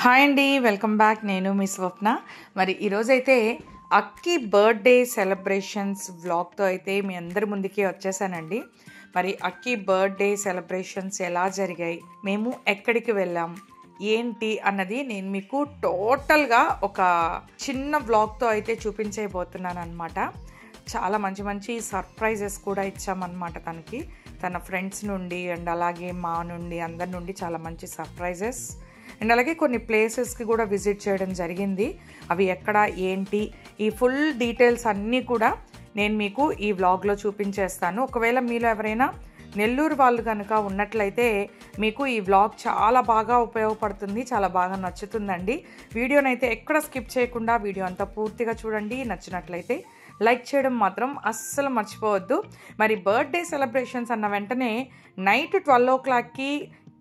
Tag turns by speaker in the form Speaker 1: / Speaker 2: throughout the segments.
Speaker 1: Hi అండి, welcome back. నేను మీ స్వప్న. మరి ఈరోజైతే అక్కి బర్త్డే సెలబ్రేషన్స్ వ్లాగ్తో అయితే మీ అందరి ముందుకి వచ్చేసానండి. మరి అక్కి బర్త్డే సెలబ్రేషన్స్ ఎలా జరిగాయి, మేము ఎక్కడికి వెళ్ళాం, ఏంటి అన్నది నేను మీకు టోటల్గా ఒక చిన్న వ్లాగ్తో అయితే చూపించబోతున్నాను అనమాట. చాలా మంచి మంచి సర్ప్రైజెస్ కూడా ఇచ్చామన్నమాట తనకి, తన ఫ్రెండ్స్ నుండి అండ్ అలాగే మా నుండి అందరి నుండి చాలా మంచి సర్ప్రైజెస్. అండ్ అలాగే కొన్ని ప్లేసెస్కి కూడా విజిట్ చేయడం జరిగింది. అవి ఎక్కడ ఏంటి ఈ ఫుల్ డీటెయిల్స్ అన్నీ కూడా నేను మీకు ఈ వ్లాగ్లో చూపించేస్తాను. ఒకవేళ మీలో ఎవరైనా నెల్లూరు వాళ్ళు కనుక ఉన్నట్లయితే మీకు ఈ వ్లాగ్ చాలా బాగా ఉపయోగపడుతుంది, చాలా బాగా నచ్చుతుందండి. వీడియోనైతే ఎక్కడ స్కిప్ చేయకుండా వీడియో అంతా పూర్తిగా చూడండి. నచ్చినట్లయితే లైక్ చేయడం మాత్రం అస్సలు మర్చిపోవద్దు. మరి బర్త్డే సెలబ్రేషన్స్ అన్న వెంటనే నైట్ 12 o'clockకి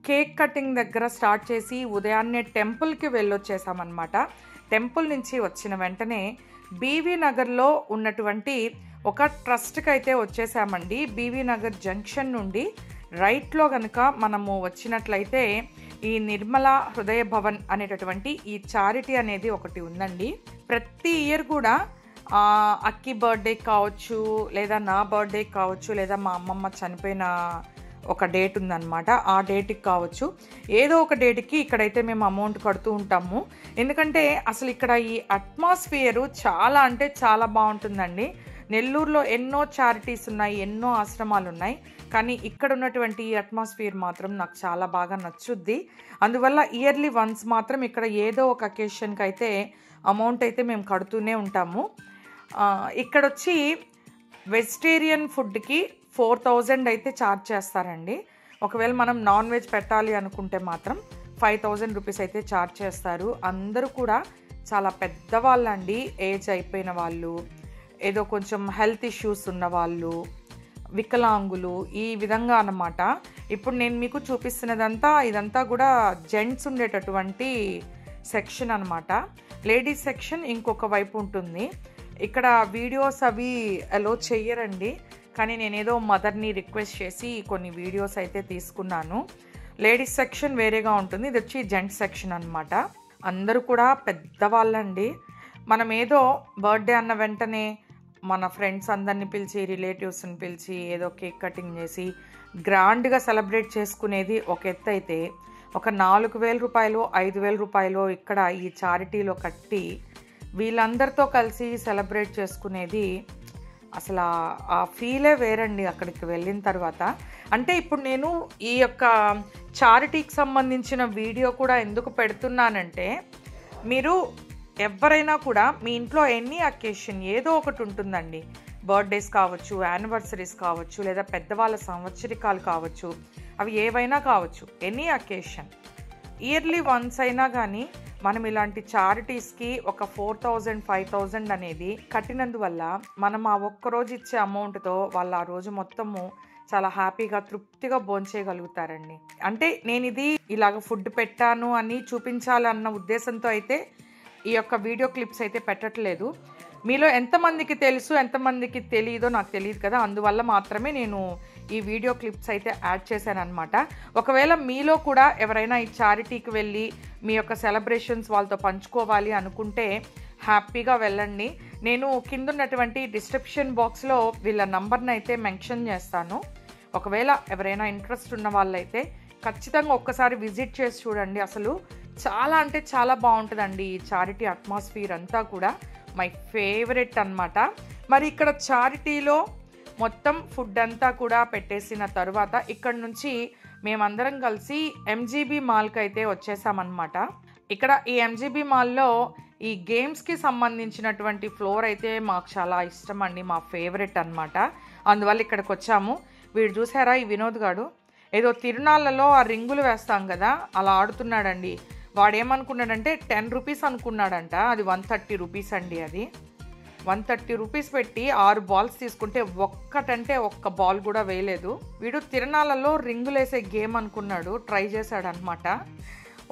Speaker 1: కేక్ కటింగ్ దగ్గర స్టార్ట్ చేసి ఉదయాన్నే టెంపుల్కి వెళ్ళొచ్చేసామన్నమాట. టెంపుల్ నుంచి వచ్చిన వెంటనే బీవీ నగర్లో ఉన్నటువంటి ఒక ట్రస్ట్కి అయితే వచ్చేసామండి. బీవీ నగర్ జంక్షన్ నుండి రైట్లో కనుక మనము వచ్చినట్లయితే ఈ నిర్మల హృదయ భవన్ అనేటటువంటి ఈ చారిటీ అనేది ఒకటి ఉందండి. ప్రతి ఇయర్ కూడా అక్కి బర్త్డే కావచ్చు, లేదా నా బర్త్డే కావచ్చు, లేదా మా అమ్మమ్మ చనిపోయిన ఒక డేట్ ఉందన్నమాట, ఆ డేట్కి కావచ్చు, ఏదో ఒక డేట్కి ఇక్కడైతే మేము అమౌంట్ కడుతూ ఉంటాము. ఎందుకంటే అసలు ఇక్కడ ఈ అట్మాస్ఫియరు చాలా అంటే చాలా బాగుంటుందండి. నెల్లూరులో ఎన్నో చారిటీస్ ఉన్నాయి, ఎన్నో ఆశ్రమాలు ఉన్నాయి, కానీ ఇక్కడ ఉన్నటువంటి ఈ అట్మాస్ఫియర్ మాత్రం నాకు చాలా బాగా నచ్చుద్ది. అందువల్ల ఇయర్లీ వన్స్ మాత్రం ఇక్కడ ఏదో ఒక అకేషన్కి అయితే అమౌంట్ అయితే మేము కడుతూనే ఉంటాము. ఇక్కడ వచ్చి వెజిటేరియన్ ఫుడ్కి 4,000 అయితే ఛార్జ్ చేస్తారండి. ఒకవేళ మనం నాన్ వెజ్ పెట్టాలి అనుకుంటే మాత్రం 5,000 రూపీస్ అయితే ఛార్జ్ చేస్తారు. అందరూ కూడా చాలా పెద్దవాళ్ళండి, ఏజ్ అయిపోయిన వాళ్ళు, ఏదో కొంచెం హెల్త్ ఇష్యూస్ ఉన్న వాళ్ళు, వికలాంగులు, ఈ విధంగా అన్నమాట. ఇప్పుడు నేను మీకు చూపిస్తున్నదంతా ఇదంతా కూడా జెంట్స్ ఉండేటటువంటి సెక్షన్ అన్నమాట. లేడీస్ సెక్షన్ ఇంకొక వైపు ఉంటుంది. ఇక్కడ వీడియోస్ అవి అలో చెయ్యరండి, కానీ నేనేదో మదర్ని రిక్వెస్ట్ చేసి కొన్ని వీడియోస్ అయితే తీసుకున్నాను. లేడీస్ సెక్షన్ వేరేగా ఉంటుంది, ఇది వచ్చి జెంట్స్ సెక్షన్ అనమాట. అందరూ కూడా పెద్దవాళ్ళండి. మనం ఏదో బర్త్డే అన్న వెంటనే మన ఫ్రెండ్స్ అందరిని పిలిచి, రిలేటివ్స్ని పిలిచి ఏదో కేక్ కటింగ్ చేసి గ్రాండ్గా సెలబ్రేట్ చేసుకునేది ఒక ఎత్తు అయితే, ఒక 4,000 రూపాయలు 5,000 రూపాయలు ఇక్కడ ఈ చారిటీలో కట్టి వీళ్ళందరితో కలిసి సెలబ్రేట్ చేసుకునేది అసలు ఆ ఫీలే వేరండి అక్కడికి వెళ్ళిన తర్వాత. అంటే ఇప్పుడు నేను ఈ యొక్క చారిటీకి సంబంధించిన వీడియో కూడా ఎందుకు పెడుతున్నానంటే, మీరు ఎవరైనా కూడా మీ ఇంట్లో ఎనీ అకేషన్ ఏదో ఒకటి ఉంటుందండి. బర్త్డేస్ కావచ్చు, యానివర్సరీస్ కావచ్చు, లేదా పెద్దవాళ్ళ సంవత్సరికాలు కావచ్చు, అవి ఏవైనా కావచ్చు, ఎనీ అకేషన్ ఇయర్లీ వన్స్ అయినా కానీ మనం ఇలాంటి చారిటీస్కి ఒక 4,000 5,000 అనేది కట్టినందువల్ల మనం ఆ ఒక్కరోజు ఇచ్చే అమౌంట్తో వాళ్ళు ఆ రోజు మొత్తము చాలా హ్యాపీగా తృప్తిగా భోంచేయగలుగుతారండి. అంటే నేను ఇది ఇలాగ ఫుడ్ పెట్టాను అని చూపించాలన్న ఉద్దేశంతో అయితే ఈ యొక్క వీడియో క్లిప్స్ అయితే పెట్టట్లేదు. మీలో ఎంతమందికి తెలుసు ఎంతమందికి తెలియదో నాకు తెలియదు కదా, అందువల్ల మాత్రమే నేను ఈ వీడియో క్లిప్స్ అయితే యాడ్ చేశాను అనమాట. ఒకవేళ మీలో కూడా ఎవరైనా ఈ చారిటీకి వెళ్ళి మీ యొక్క సెలబ్రేషన్స్ వాళ్ళతో పంచుకోవాలి అనుకుంటే హ్యాపీగా వెళ్ళండి. నేను కింద ఉన్నటువంటి డిస్క్రిప్షన్ బాక్స్లో వీళ్ళ నంబర్ని అయితే మెన్షన్ చేస్తాను. ఒకవేళ ఎవరైనా ఇంట్రెస్ట్ ఉన్న వాళ్ళైతే ఖచ్చితంగా ఒక్కసారి విజిట్ చేసి చూడండి. అసలు చాలా అంటే చాలా బాగుంటుందండి ఈ చారిటీ అట్మాస్ఫియర్ అంతా కూడా. మై ఫేవరెట్ అన్నమాట. మరి ఇక్కడ చారిటీలో మొత్తం ఫుడ్ అంతా కూడా పెట్టేసిన తర్వాత ఇక్కడ నుంచి మేమందరం కలిసి ఎంజీబీ మాల్కి అయితే వచ్చేసామన్నమాట. ఇక్కడ ఈ ఎంజీబీ మాల్లో ఈ గేమ్స్కి సంబంధించినటువంటి ఫ్లోర్ అయితే మాకు చాలా ఇష్టం అండి, మా ఫేవరెట్ అన్నమాట. అందువల్ల ఇక్కడికి వచ్చాము. వీడు చూసారా, ఈ వినోద్ గాడు ఏదో తిరునాళ్ళలో ఆ రింగులు వేస్తాం కదా అలా ఆడుతున్నాడండి. వాడు ఏమనుకున్నాడంటే 10 రూపీస్ అనుకున్నాడంట, అది 130 రూపీస్ అండి. అది 130 రూపీస్ పెట్టి 6 బాల్స్ తీసుకుంటే ఒక్కటంటే ఒక్క బాల్ కూడా వేయలేదు. వీడు తిరణాలలో రింగులేసే గేమ్ అనుకున్నాడు, ట్రై చేశాడు అనమాట.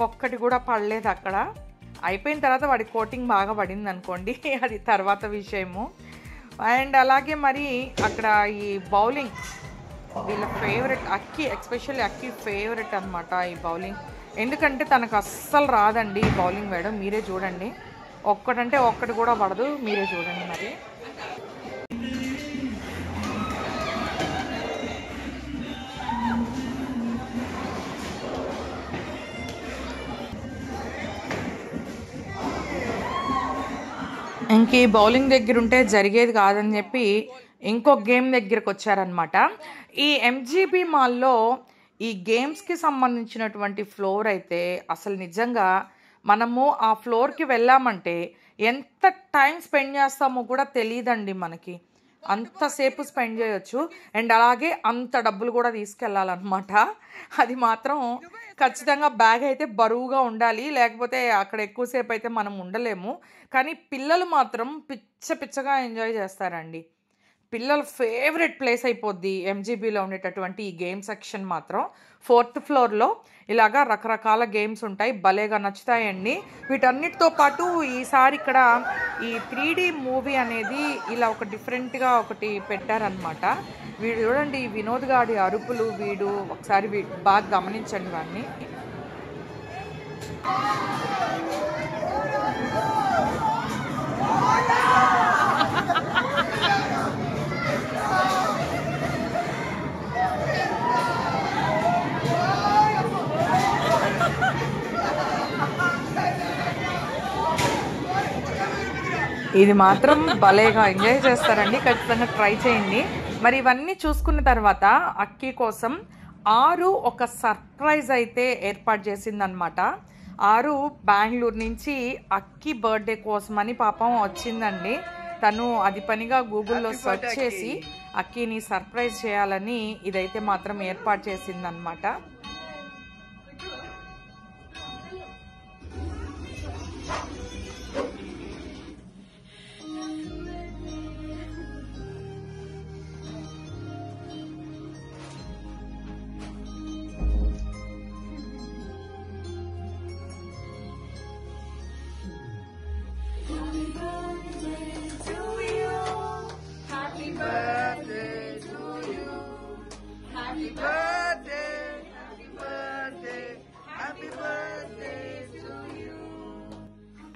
Speaker 1: ఒక్కటి కూడా పడలేదు అక్కడ. అయిపోయిన తర్వాత వాడి కోటింగ్ బాగా పడింది అనుకోండి, అది తర్వాత విషయము. అండ్ అలాగే మరి అక్కడ ఈ బౌలింగ్ వీళ్ళ ఫేవరెట్, అక్కి ఎస్పెషల్లీ అక్కి ఫేవరెట్ అనమాట ఈ బౌలింగ్. ఎందుకంటే తనకు అస్సలు రాదండి బౌలింగ్ వేయడం. మీరే చూడండి, ఒక్కటంటే ఒక్కటి కూడా పడదు. మీరే చూడండి మరి. ఇంక ఈ బౌలింగ్ దగ్గర ఉంటే జరిగేది కాదని చెప్పి ఇంకొక గేమ్ దగ్గరకు వచ్చారనమాట. ఈ ఎంజీబీ మాల్లో ఈ గేమ్స్కి సంబంధించినటువంటి ఫ్లోర్ అయితే అసలు నిజంగా మనము ఆ ఫ్లోర్కి వెళ్ళామంటే ఎంత టైం స్పెండ్ చేస్తామో కూడా తెలియదండి మనకి. అంతసేపు స్పెండ్ చేయొచ్చు. అండ్ అలాగే అంత డబ్బులు కూడా తీసుకెళ్ళాలన్నమాట. అది మాత్రం ఖచ్చితంగా బ్యాగ్ అయితే బరువుగా ఉండాలి, లేకపోతే అక్కడ ఎక్కువసేపు అయితే మనం ఉండలేము. కానీ పిల్లలు మాత్రం పిచ్చగా ఎంజాయ్ చేస్తారండి. పిల్లల ఫేవరెట్ ప్లేస్ అయిపోద్ది ఎంజీబీలో ఉండేటటువంటి ఈ గేమ్ సెక్షన్ మాత్రం. 4th ఫ్లోర్లో ఇలాగా రకరకాల గేమ్స్ ఉంటాయి, భలేగా నచ్చుతాయండి. వీటన్నిటితో పాటు ఈసారి ఇక్కడ ఈ 3D మూవీ అనేది ఇలా ఒక డిఫరెంట్గా ఒకటి పెట్టారనమాట. వీడు చూడండి, వినోద్ గాడి అరుపులు, వీడు ఒకసారి బాగా గమనించండి వాడిని. ఇది మాత్రం భలేగా ఎంజాయ్ చేస్తారండి, ఖచ్చితంగా ట్రై చేయండి. మరి ఇవన్నీ చూసుకున్న తర్వాత అక్కి కోసం ఆరు ఒక సర్ప్రైజ్ అయితే ఏర్పాటు చేసిందనమాట. ఆరు బెంగళూరు నుంచి అక్కి బర్త్డే కోసమని పాపం వచ్చిందండి. తను అది పనిగా గూగుల్లో సెర్చ్ చేసి అక్కిని సర్ప్రైజ్ చేయాలని ఇదైతే మాత్రం ఏర్పాటు చేసిందనమాట.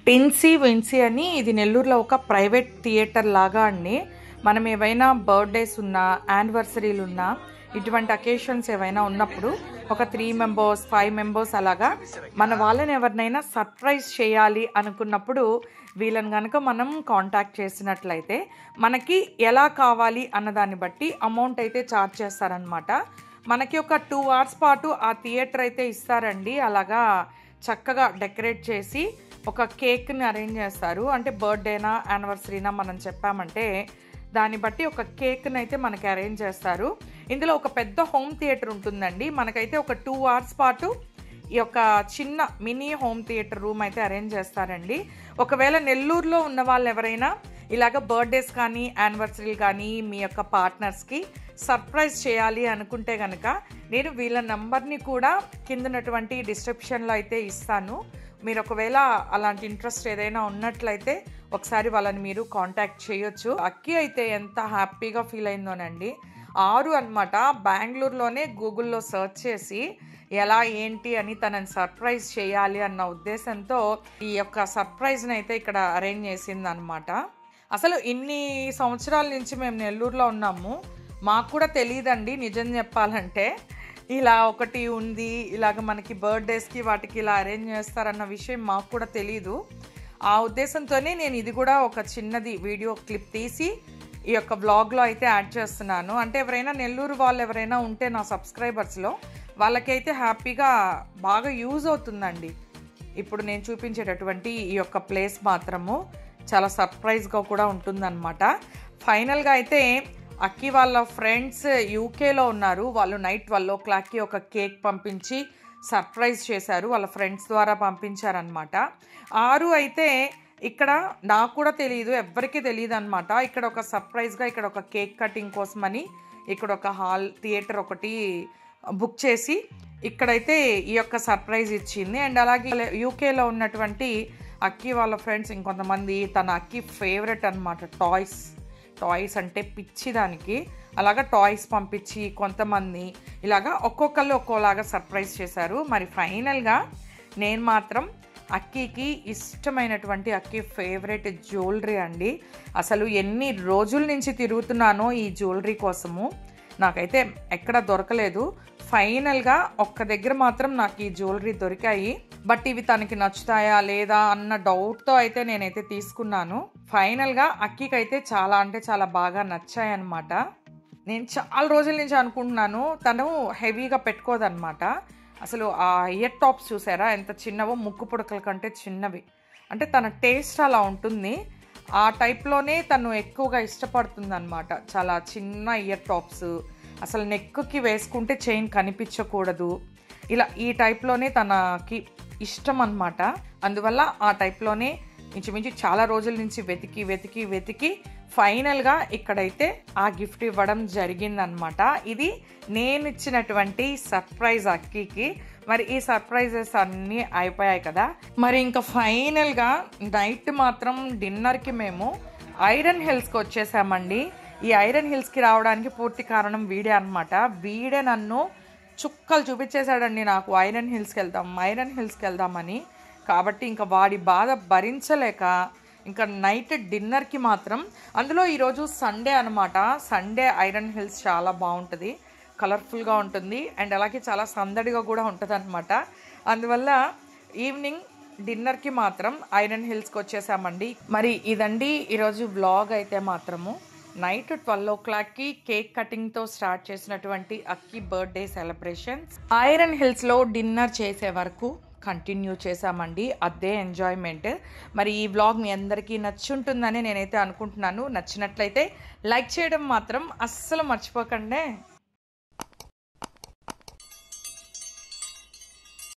Speaker 1: టిన్సీ విన్సీ అని ఇది నెల్లూరులో ఒక ప్రైవేట్ థియేటర్ లాగా అండి. మనం ఏవైనా బర్త్డేస్ ఉన్నా, యానివర్సరీలు ఉన్నా, ఇటువంటి అకేషన్స్ ఏవైనా ఉన్నప్పుడు ఒక 3 మెంబర్స్ 5 మెంబర్స్ అలాగా మన వాళ్ళని ఎవరినైనా సర్ప్రైజ్ చేయాలి అనుకున్నప్పుడు వీళ్ళని కనుక మనం కాంటాక్ట్ చేసినట్లయితే మనకి ఎలా కావాలి అన్నదాన్ని బట్టి అమౌంట్ అయితే ఛార్జ్ చేస్తారనమాట. మనకి ఒక 2 hours పాటు ఆ థియేటర్ అయితే ఇస్తారండి. అలాగా చక్కగా డెకరేట్ చేసి ఒక కేక్ని అరేంజ్ చేస్తారు. అంటే బర్త్డేనా యానివర్సరీనా మనం చెప్పామంటే దాన్ని బట్టి ఒక కేక్ని అయితే మనకి అరేంజ్ చేస్తారు. ఇందులో ఒక పెద్ద హోమ్ థియేటర్ ఉంటుందండి. మనకైతే ఒక 2 hours పాటు ఈ యొక్క చిన్న మినీ హోమ్ థియేటర్ రూమ్ అయితే అరేంజ్ చేస్తారండి. ఒకవేళ నెల్లూరులో ఉన్న వాళ్ళు ఎవరైనా ఇలాగ బర్త్డేస్ కానీ యానివర్సరీలు కానీ మీ యొక్క పార్ట్నర్స్కి సర్ప్రైజ్ చేయాలి అనుకుంటే కనుక నేను వీళ్ళ నంబర్ని కూడా కిందనటువంటి డిస్క్రిప్షన్లో అయితే ఇస్తాను. మీరు ఒకవేళ అలాంటి ఇంట్రెస్ట్ ఏదైనా ఉన్నట్లయితే ఒకసారి వాళ్ళని మీరు కాంటాక్ట్ చేయొచ్చు. అక్కి అయితే ఎంత హ్యాపీగా ఫీల్ అయిందోనండి. ఆరు అనమాట బెంగళూరులోనే గూగుల్లో సెర్చ్ చేసి ఎలా ఏంటి అని తనని సర్ప్రైజ్ చేయాలి అన్న ఉద్దేశంతో ఈ యొక్క సర్ప్రైజ్ని అయితే ఇక్కడ అరేంజ్ చేసింది అనమాట. అసలు ఇన్ని సంవత్సరాల నుంచి మేము నెల్లూరులో ఉన్నాము, మాకు కూడా తెలియదండి నిజం చెప్పాలంటే. ఇలా ఒకటి ఉంది, ఇలాగ మనకి బర్త్డేస్కి వాటికి ఇలా అరేంజ్ చేస్తారన్న విషయం మాకు కూడా తెలీదు. ఆ ఉద్దేశంతోనే నేను ఇది కూడా ఒక చిన్నది వీడియో క్లిప్ తీసి ఈ యొక్క వ్లాగ్లో అయితే యాడ్ చేస్తున్నాను. అంటే ఎవరైనా నెల్లూరు వాళ్ళు ఎవరైనా ఉంటే నా సబ్స్క్రైబర్స్లో వాళ్ళకైతే హ్యాపీగా బాగా యూజ్ అవుతుందండి. ఇప్పుడు నేను చూపించేటటువంటి ఈ యొక్క ప్లేస్ మాత్రము చాలా సర్ప్రైజ్గా కూడా ఉంటుందన్నమాట. ఫైనల్గా అయితే అక్కి వాళ్ళ ఫ్రెండ్స్ యూకేలో ఉన్నారు. వాళ్ళు నైట్ 12 o'clockకి ఒక కేక్ పంపించి సర్ప్రైజ్ చేశారు. వాళ్ళ ఫ్రెండ్స్ ద్వారా పంపించారనమాట. ఆరు అయితే ఇక్కడ నాకు కూడా తెలియదు, ఎవ్వరికీ తెలియదు అనమాట. ఇక్కడ ఒక సర్ప్రైజ్గా ఇక్కడ ఒక కేక్ కటింగ్ కోసమని ఇక్కడ ఒక హాల్ థియేటర్ ఒకటి బుక్ చేసి ఇక్కడైతే ఈ యొక్క సర్ప్రైజ్ ఇచ్చింది. అండ్ అలాగే యూకేలో ఉన్నటువంటి అక్కి వాళ్ళ ఫ్రెండ్స్ ఇంకొంతమంది, తన అక్కి ఫేవరెట్ అనమాట టాయ్స్ అంటే పిచ్చి దానికి, అలాగా టాయ్స్ పంపించి కొంతమంది ఇలాగా ఒక్కొక్కళ్ళు ఒక్కోలాగా సర్ప్రైజ్ చేశారు. మరి ఫైనల్గా నేను మాత్రం అక్కీకి ఇష్టమైనటువంటి అక్కీ ఫేవరెట్ జ్యువెలరీ అండి. అసలు ఎన్ని రోజుల నుంచి తిరుగుతున్నానో ఈ జ్యువెలరీ కోసము, నాకైతే ఎక్కడ దొరకలేదు. ఫైనల్గా ఒక్క దగ్గర మాత్రం నాకు ఈ జ్యువెలరీ దొరికాయి. బట్ ఇవి తనకి నచ్చుతాయా లేదా అన్న డౌట్తో అయితే నేనైతే తీసుకున్నాను. ఫైనల్గా అక్కీకి అయితే చాలా అంటే చాలా బాగా నచ్చాయి అన్నమాట. నేను చాలా రోజుల నుంచి అనుకుంటున్నాను, తను హెవీగా పెట్టుకోదన్నమాట. అసలు ఆ ఇయర్ టాప్స్ చూసారా ఎంత చిన్నవో, ముక్కు పుడకల కంటే చిన్నవి. అంటే తన టేస్ట్ అలా ఉంటుంది. ఆ టైప్లోనే తను ఎక్కువగా ఇష్టపడుతుంది అనమాట. చాలా చిన్న ఇయర్ టాప్స్, అసలు నెక్కి వేసుకుంటే చైన్ కనిపించకూడదు, ఇలా ఈ టైప్లోనే తనకి ఇష్టం అన్నమాట. అందువల్ల ఆ టైప్లోనే ఇంచుమించు చాలా రోజుల నుంచి వెతికి వెతికి వెతికి ఫైనల్గా ఇక్కడైతే ఆ గిఫ్ట్ ఇవ్వడం జరిగిందనమాట. ఇది నేను ఇచ్చినటువంటి సర్ప్రైజ్ అక్కీకి. మరి ఈ సర్ప్రైజెస్ అన్నీ అయిపోయాయి కదా. మరి ఇంకా ఫైనల్గా నైట్ మాత్రం డిన్నర్కి మేము ఐరన్ హిల్స్కి వచ్చేసామండి. ఈ ఐరన్ హిల్స్కి రావడానికి పూర్తి కారణం వీడే అనమాట. వీడే నన్ను చుక్కలు చూపించేశాడండి నాకు, ఐరన్ హిల్స్కి వెళ్దామని. కాబట్టి ఇంకా వాడి బాధ భరించలేక ఇంకా నైట్ డిన్నర్కి మాత్రం, అందులో ఈరోజు సండే అనమాట. సండే ఐరన్ హిల్స్ చాలా బాగుంటుంది, కలర్ఫుల్గా ఉంటుంది అండ్ అలాగే చాలా సందడిగా కూడా ఉంటుంది అనమాట. అందువల్ల ఈవినింగ్ డిన్నర్కి మాత్రం ఐరన్ హిల్స్కి వచ్చేసామండి. మరి ఇదండి ఈరోజు వ్లాగ్. అయితే మాత్రము నైట్ 12 o'clockకి కేక్ కటింగ్తో స్టార్ట్ చేసినటువంటి అక్కీ బర్త్డే సెలబ్రేషన్స్ ఐరన్ హిల్స్లో డిన్నర్ చేసే వరకు కంటిన్యూ చేసామండి. అదే ఎంజాయ్మెంట్. మరి ఈ వ్లాగ్ మీ అందరికీ నచ్చుంటుందని నేనైతే అనుకుంటున్నాను. నచ్చినట్లయితే లైక్ చేయడం మాత్రం అస్సలు మర్చిపోకండి.